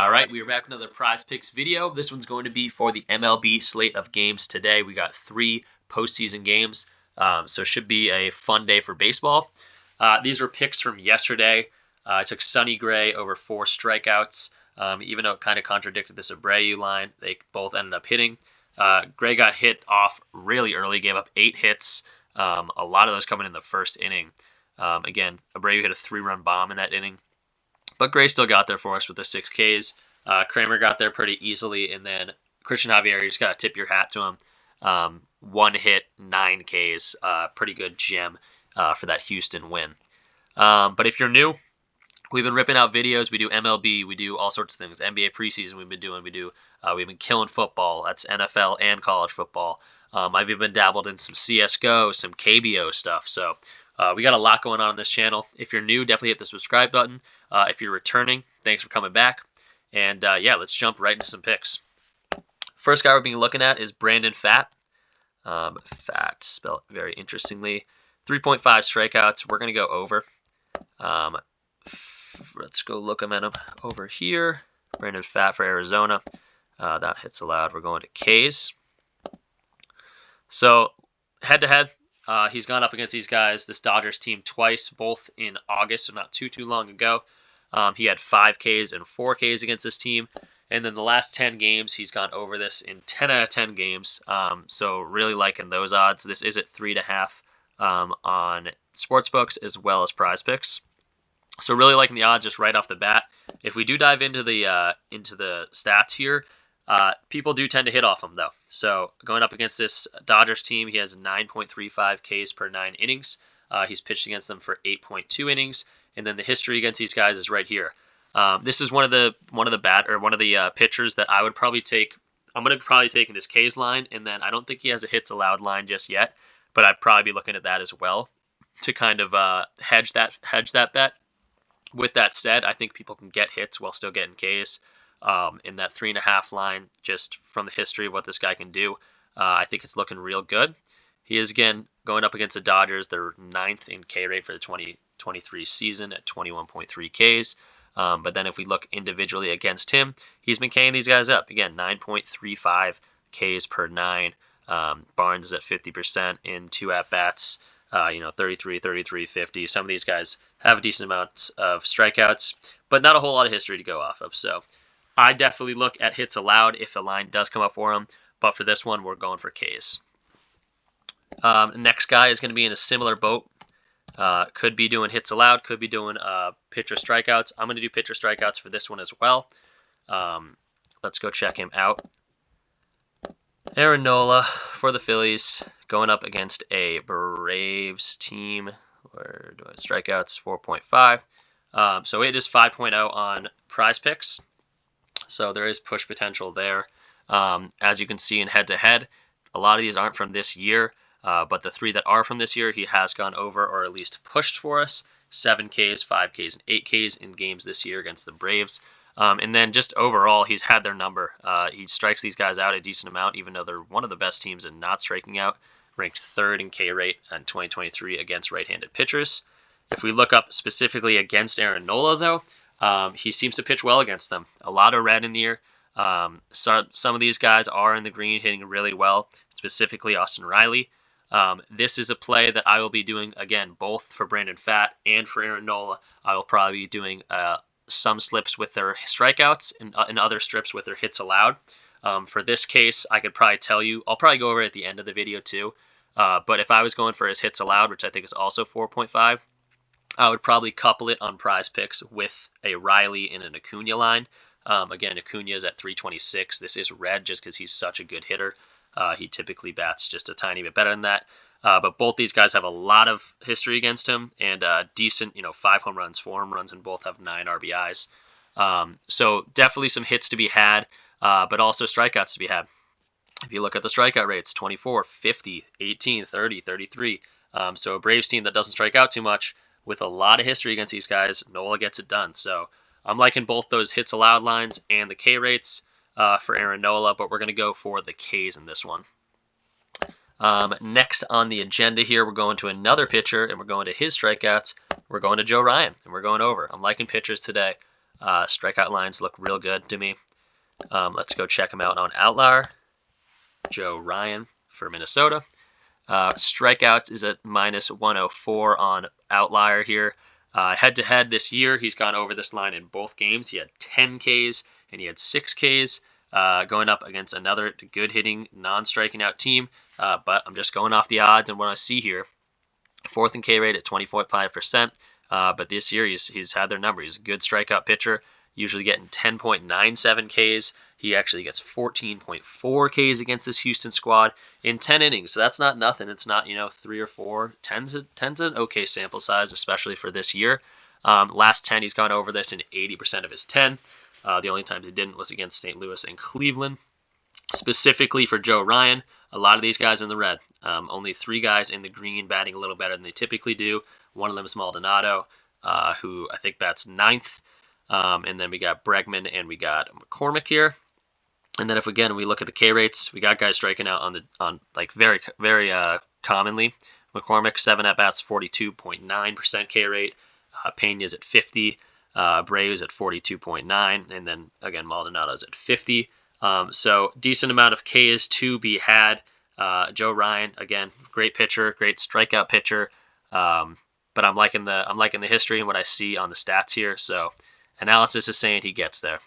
All right, we are back with another Prize Picks video. This one's going to be for the MLB slate of games today. We got 3 postseason games, so it should be a fun day for baseball. These were picks from yesterday. I took Sonny Gray over 4 strikeouts, even though it kind of contradicted this Abreu line. They both ended up hitting. Gray got hit off really early, gave up 8 hits, a lot of those coming in the first inning. Again, Abreu hit a 3-run bomb in that inning. But Gray still got there for us with the 6 Ks. Kramer got there pretty easily, and then Christian Javier, you just got to tip your hat to him. 1 hit, 9 Ks, pretty good gem for that Houston win. But if you're new, we've been ripping out videos. We do MLB, we do all sorts of things. NBA preseason we've been doing. We've been killing football. That's NFL and college football. I've even dabbled in some CSGO, some KBO stuff. So we got a lot going on this channel. If you're new, definitely hit the subscribe button. If you're returning, thanks for coming back. And yeah, let's jump right into some picks. First guy we're being looking at is Brandon Pfaadt. Pfaadt, spelled very interestingly. 3.5 strikeouts. We're going to go over. Let's go look him at him over here. Brandon Pfaadt for Arizona. That hits allowed. We're going to Ks. So head-to-head, he's gone up against these guys, this Dodgers team, twice, both in August, so not too long ago. He had 5 Ks and 4 Ks against this team. And then the last 10 games, he's gone over this in 10 out of 10 games. So really liking those odds. This is at 3.5 on sportsbooks as well as Prize Picks. So really liking the odds just right off the bat. If we do dive into the stats here, people do tend to hit off him though. So going up against this Dodgers team, he has 9.35 Ks per 9 innings. He's pitched against them for 8.2 innings. And then the history against these guys is right here. This is one of the pitchers that I would probably take. I'm going to probably take in his K's line, and then I don't think he has a hits allowed line just yet, but I'd probably be looking at that as well to kind of hedge that bet. With that said, I think people can get hits while still getting Ks. In that 3.5 line, just from the history of what this guy can do, I think it's looking real good. He is, again, going up against the Dodgers. They're 9th in K rate for the 2023 season at 21.3 Ks. But then if we look individually against him, he's been K'ing these guys up. Again, 9.35 Ks per 9. Barnes is at 50% in 2 at-bats. 33, 33, 50. Some of these guys have a decent amount of strikeouts, but not a whole lot of history to go off of. So I definitely look at hits allowed if a line does come up for him. But for this one, we're going for Ks. Next guy is going to be in a similar boat. Could be doing hits allowed, could be doing pitcher strikeouts. I'm going to do pitcher strikeouts for this one as well. Let's go check him out. Aaron Nola for the Phillies, going up against a Braves team. Where do I strikeouts? 4.5. So it is 5.0 on Prize Picks. So there is push potential there. As you can see in head-to-head, a lot of these aren't from this year. But the 3 that are from this year, he has gone over or at least pushed for us. 7 Ks, 5 Ks, and 8 Ks in games this year against the Braves. And then just overall, he's had their number. He strikes these guys out a decent amount, even though they're one of the best teams in not striking out. Ranked 3rd in K rate in 2023 against right-handed pitchers. If we look up specifically against Aaron Nola, though, he seems to pitch well against them. A lot of red in the year. Some of these guys are in the green, hitting really well, specifically Austin Riley. This is a play that I will be doing, again, both for Brandon Pfaadt and for Aaron Nola. I will probably be doing some slips with their strikeouts and other strips with their hits allowed. For this case, I could probably tell you, I'll probably go over it at the end of the video too. But if I was going for his hits allowed, which I think is also 4.5, I would probably couple it on Prize Picks with a Riley and an Acuna line. Again, Acuna is at 326. This is red just because he's such a good hitter. He typically bats just a tiny bit better than that. But both these guys have a lot of history against him and decent, 5 home runs, 4 home runs, and both have 9 RBIs. So definitely some hits to be had, but also strikeouts to be had. If you look at the strikeout rates, 24, 50, 18, 30, 33. So a Braves team that doesn't strike out too much with a lot of history against these guys, Nola gets it done. So I'm liking both those hits allowed lines and the K rates for Aaron Nola, but we're going to go for the Ks in this one. Next on the agenda here, we're going to another pitcher, and we're going to his strikeouts. We're going to Joe Ryan, and we're going over. I'm liking pitchers today. Strikeout lines look real good to me. Let's go check him out on Outlier. Joe Ryan for Minnesota. Strikeouts is at -104 on Outlier here. Head-to-head this year, he's gone over this line in both games. He had 10 Ks and he had 6 Ks going up against another good-hitting, non-striking out team. But I'm just going off the odds and what I see here. Fourth in K rate at 20.5%. But this year, he's had their number. He's a good strikeout pitcher, usually getting 10.97 Ks. He actually gets 14.4 Ks against this Houston squad in 10 innings. So that's not nothing. It's not, 3 or 4. 10's an okay sample size, especially for this year. Last 10, he's gone over this in 80% of his 10. The only times he didn't was against St. Louis and Cleveland. Specifically for Joe Ryan, a lot of these guys in the red. Only 3 guys in the green batting a little better than they typically do. One of them is Maldonado, who I think bats 9th. And then we got Bregman and we got McCormick here. And then if again we look at the K rates, we got guys striking out on very commonly. McCormick 7 at bats, 42.9% K rate. Pena's at 50. Bray's at 42.9, and then again Maldonado's at 50. So decent amount of Ks to be had. Joe Ryan again, great pitcher, great strikeout pitcher. But I'm liking the history and what I see on the stats here. So analysis is saying he gets there.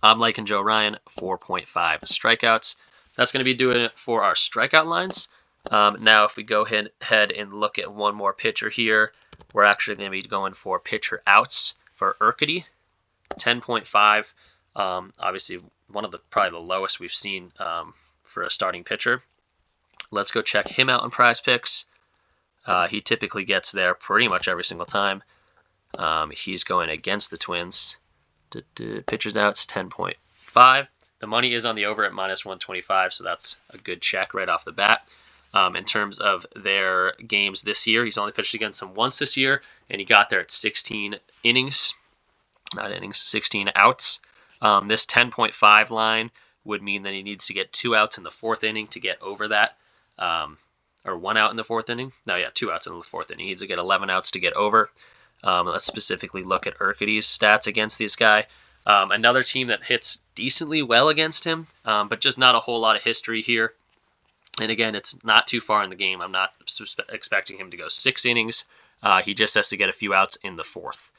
I'm liking Joe Ryan, 4.5 strikeouts. That's going to be doing it for our strikeout lines. Now, if we go ahead and look at one more pitcher here, we're actually going to be going for pitcher outs for Urquidy, 10.5. Obviously, one of probably the lowest we've seen for a starting pitcher. Let's go check him out on PrizePicks. He typically gets there pretty much every single time. He's going against the Twins. Pitchers outs 10.5. The money is on the over at -125, so that's a good check right off the bat. In terms of their games this year, he's only pitched against them once this year, and he got there at 16 innings. Not innings, 16 outs. This 10.5 line would mean that he needs to get 2 outs in the 4th inning to get over that. Or 1 out in the 4th inning. No, yeah, 2 outs in the 4th inning. He needs to get 11 outs to get over. Let's specifically look at Urquidy's stats against this guy. Another team that hits decently well against him, but just not a whole lot of history here. And again, it's not too far in the game. I'm not expecting him to go 6 innings. He just has to get a few outs in the 4th.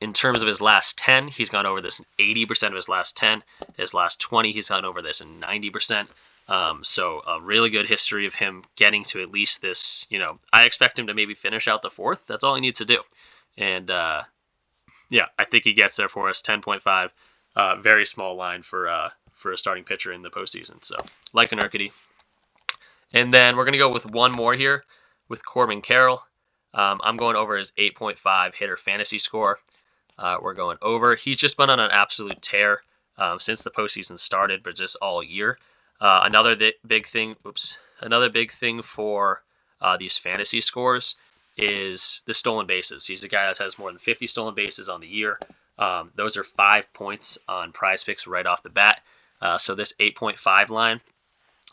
In terms of his last 10, he's gone over this in 80% of his last 10. His last 20, he's gone over this in 90%. So a really good history of him getting to at least this, I expect him to maybe finish out the 4th. That's all he needs to do. And, yeah, I think he gets there for us, 10.5. Very small line for a starting pitcher in the postseason. So, like an Urquidy. And then we're going to go with one more here with Corbin Carroll. I'm going over his 8.5 hitter fantasy score. We're going over. He's just been on an absolute tear since the postseason started, but just all year. Another big thing for these fantasy scores is the stolen bases. He's a guy that has more than 50 stolen bases on the year. Those are 5 points on PrizePicks right off the bat. So this 8.5 line,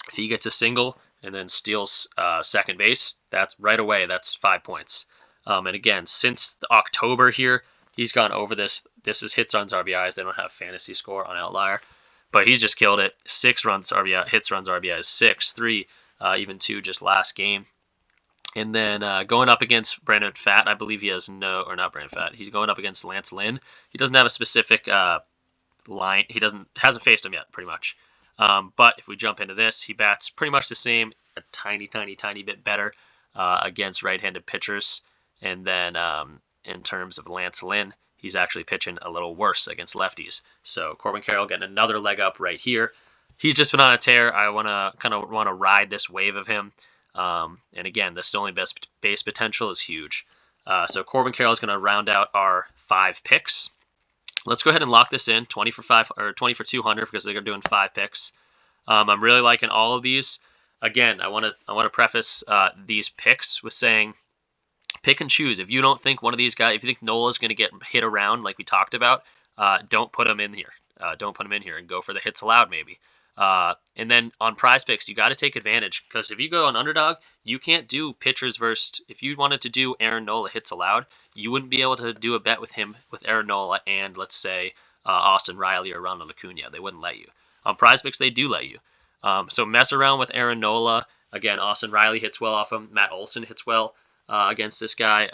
if he gets a single and then steals second base, that's right away. That's 5 points. And again, since October here, he's gone over this. This is hits, runs, RBIs. They don't have fantasy score on Outlier. But he's just killed it. 6 runs, RBI, hits, runs, RBIs, 6, 3, even 2 just last game. And then going up against Brandon Pfaadt, I believe he has not Brandon Pfaadt. He's going up against Lance Lynn. He doesn't have a specific line. He hasn't faced him yet, pretty much. But if we jump into this, he bats pretty much the same, a tiny bit better against right-handed pitchers. And then in terms of Lance Lynn, he's actually pitching a little worse against lefties. So Corbin Carroll getting another leg up right here. He's just been on a tear. I want to ride this wave of him. And again, the stolen base potential is huge. So Corbin Carroll is going to round out our 5 picks. Let's go ahead and lock this in, 20 for 5 or 20 for 200 because they're doing 5 picks. I'm really liking all of these. Again, I want to preface these picks with saying, pick and choose. If you don't think one of these guys, if you think Nola is going to get hit around like we talked about, don't put him in here. Don't put him in here and go for the hits allowed maybe. And then on Prize Picks, you got to take advantage, because if you go on underdog, you can't do pitchers versus. If you wanted to do Aaron Nola hits allowed, you wouldn't be able to do a bet with him with Aaron Nola and, let's say, Austin Riley or Ronald Acuna. They wouldn't let you. On Prize Picks, they do let you. So mess around with Aaron Nola. Again, Austin Riley hits well off him. Matt Olson hits well against this guy.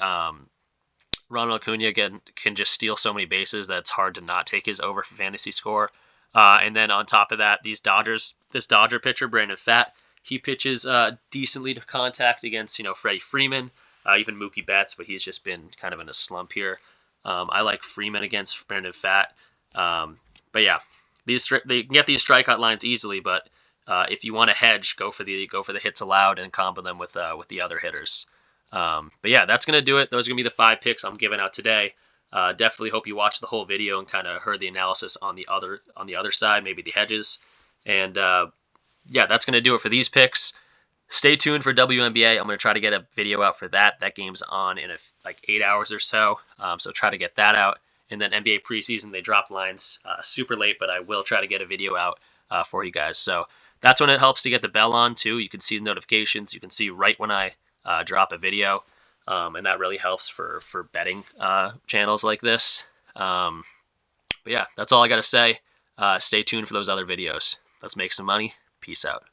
Ronald Acuna, again, can just steal so many bases that it's hard to not take his over fantasy score. And then on top of that, this Dodger pitcher, Brandon Pfaadt, he pitches decently to contact against, Freddie Freeman, even Mookie Betts, but he's just been kind of in a slump here. I like Freeman against Brandon Pfaadt. But yeah, they can get these strikeout lines easily, but if you want to hedge, go for the hits allowed and combo them with the other hitters. But yeah, that's gonna do it. Those are gonna be the 5 picks I'm giving out today. Definitely hope you watched the whole video and kind of heard the analysis on the other side, maybe the hedges. And yeah, that's gonna do it for these picks. Stay tuned for WNBA. I'm gonna try to get a video out for that. That game's on in like 8 hours or so. So try to get that out. And then NBA preseason, they drop lines super late, but I will try to get a video out for you guys. So that's when it helps to get the bell on too. You can see the notifications. You can see right when I drop a video, and that really helps for betting channels like this. But yeah, that's all I got to say. Stay tuned for those other videos. Let's make some money. Peace out.